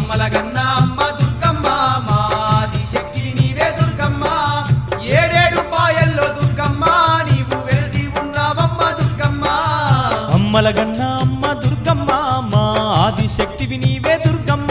అమ్మలగన్న అమ్మ దుర్గమ్మ మా ఆదిశక్తివి నీవే దుర్గమ్మ ఏడేడు పాయల్లో దుర్గమ్మ నీవు వెలిసి ఉన్నావమ్మ దుర్గమ్మ అమ్మలగన్న అమ్మ దుర్గమ్మ మా ఆదిశక్తివి నీవే దుర్గమ్మ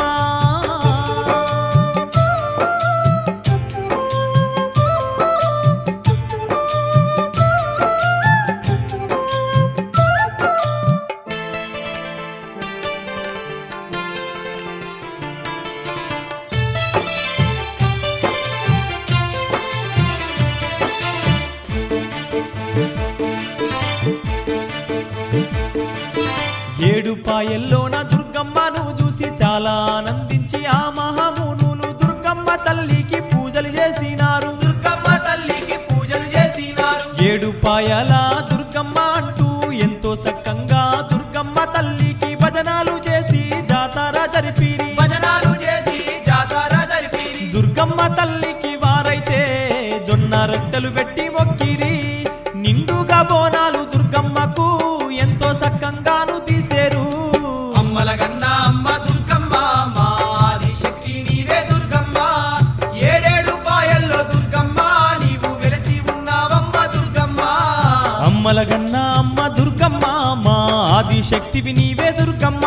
ఏడు పాయల్లోన దుర్గమ్మను చూసి చాలా ఆనందించి ఆ మహామునులు దుర్గమ్మ తల్లికి పూజలు చేసినారు దుర్గమ్మ తల్లికి పూజలు చేసినారు ఏడు పాయల దుర్గమ్మ అంటూ ఎంతో సక్కంగా దుర్గమ్మ తల్లికి భజనాలు చేసి జాతర జరిపిరి దుర్గమ్మ తల్లికి వారైతే జొన్న రొట్టెలు పెట్టి మొక్కిరి నిండుగా బోనాలు దుర్గమ్మకు ఎంతో సక్కంగాను తీసేరు అమ్మలగన్న అమ్మ దుర్గమ్మ మా ఆదిశక్తి నీవే దుర్గమ్మ ఏడేడు పాయల్లో దుర్గమ్మ నీవు వెలిసి ఉన్నావమ్మ దుర్గమ్మ అమ్మలగన్న అమ్మ దుర్గమ్మ మా ఆదిశక్తివి నీవే దుర్గమ్మ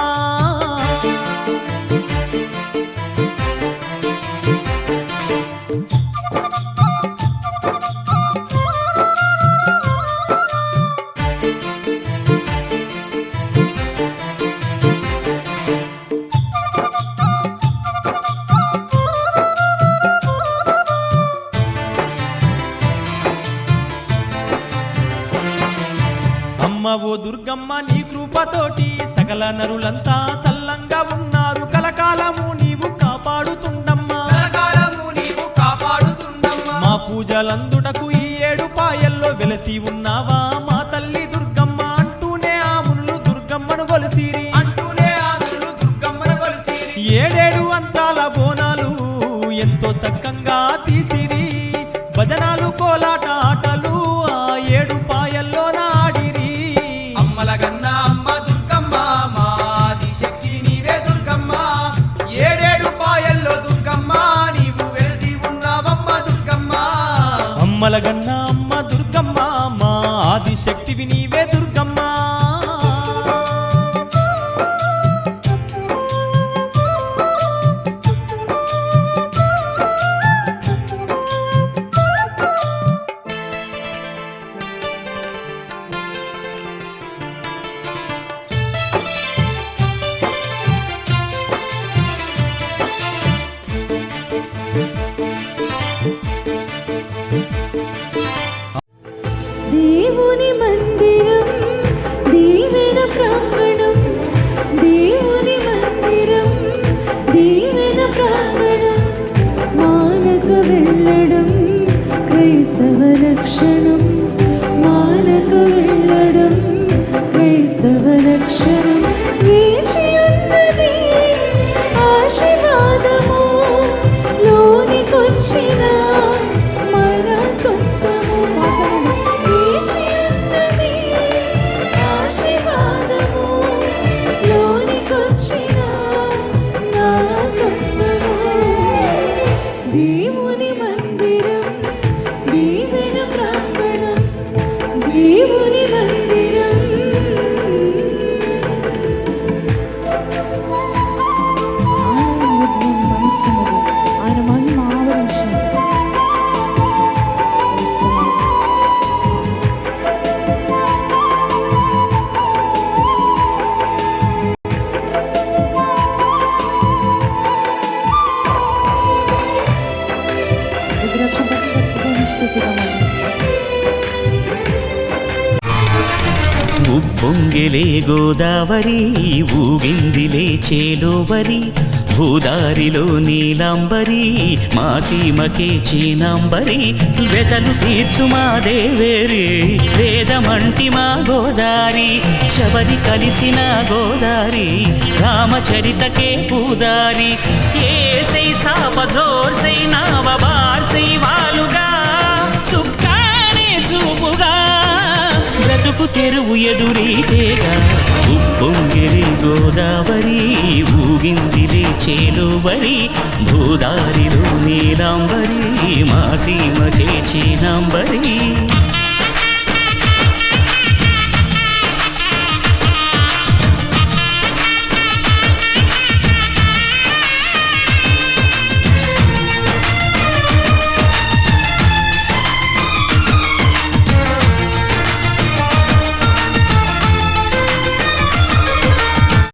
అమ్మ ఓ దుర్గమ్మ నీ కృపతోటి సకల నరులంతా సల్లంగా ఉన్నారు కలకాలము నీవు కాపాడుతుండమ్మా మా పూజలందుటకు ఈ ఏడు పాయల్లో వెలసి ఉన్నావా మా తల్లి దుర్గమ్మ అంటూనే ఆ మునులు దుర్గమ్మను కొలిసిరి ఏడేడు అంత్రాల బోనాలు ఎంతో సక్కంగా తీసిరి భజనాలు కోలాట ఆటలు ఆ ఏడు పాయల్లోన ఆడిరి అమ్మలగన్న అమ్మ దుర్గమ్మ మా ఆదిశక్తి నీవే దుర్గమ్మ ఏడేడు పాయల్లో దుర్గమ్మ నీవు వెలిసి ఉన్నావమ్మ దుర్గమ్మ అమ్మలగన్న అమ్మ దుర్గమ్మ మా ఆదిశక్తివి నీవే దుర్గమ్మ దేవుని మందిరం దీవెన ప్రాంగణం దేవుని మందిరం దీవెన ప్రాంగణం మానక వెళ్ళడం క్రైస్తవ రక్షణం మానక వెళ్ళడం క్రైస్తవ రక్షణం వేచి ఉన్నది ఆశీర్వాదము లోనికొచ్చిన మన సొంతము వేచి ఉన్నది ఆశీర్వాదము లోనికొచ్చిన నా సొంతము దేవుని మందిరం దీవెన ప్రాంగణం దేవుని మందిరం ఆయన మహిమ ఆవరించింది ఉప్పొంగిలే గోదావరి ఊగిందిలే చేలోవరి భూదారిలో నీలాంబరి మా సీమకే చీనాంబరి వెతలు తీర్చు మా దేవేరి వేదమంటి మా గోదారి శబరి కలిసిన గోదారి రామచరితకే పూదారి ఏసై చాప జోర్సై నావ బార్సై వాలుగా చుక్కానే చూపుగా వ్రత బ్రతుకు తెరువు ఎదురీతేగా ఉప్పొంగిరి గోదావరి ఊగిందిలే చేలోవరి భూదారిలో నీలాంబరి మా సీమకే చీనాంబరి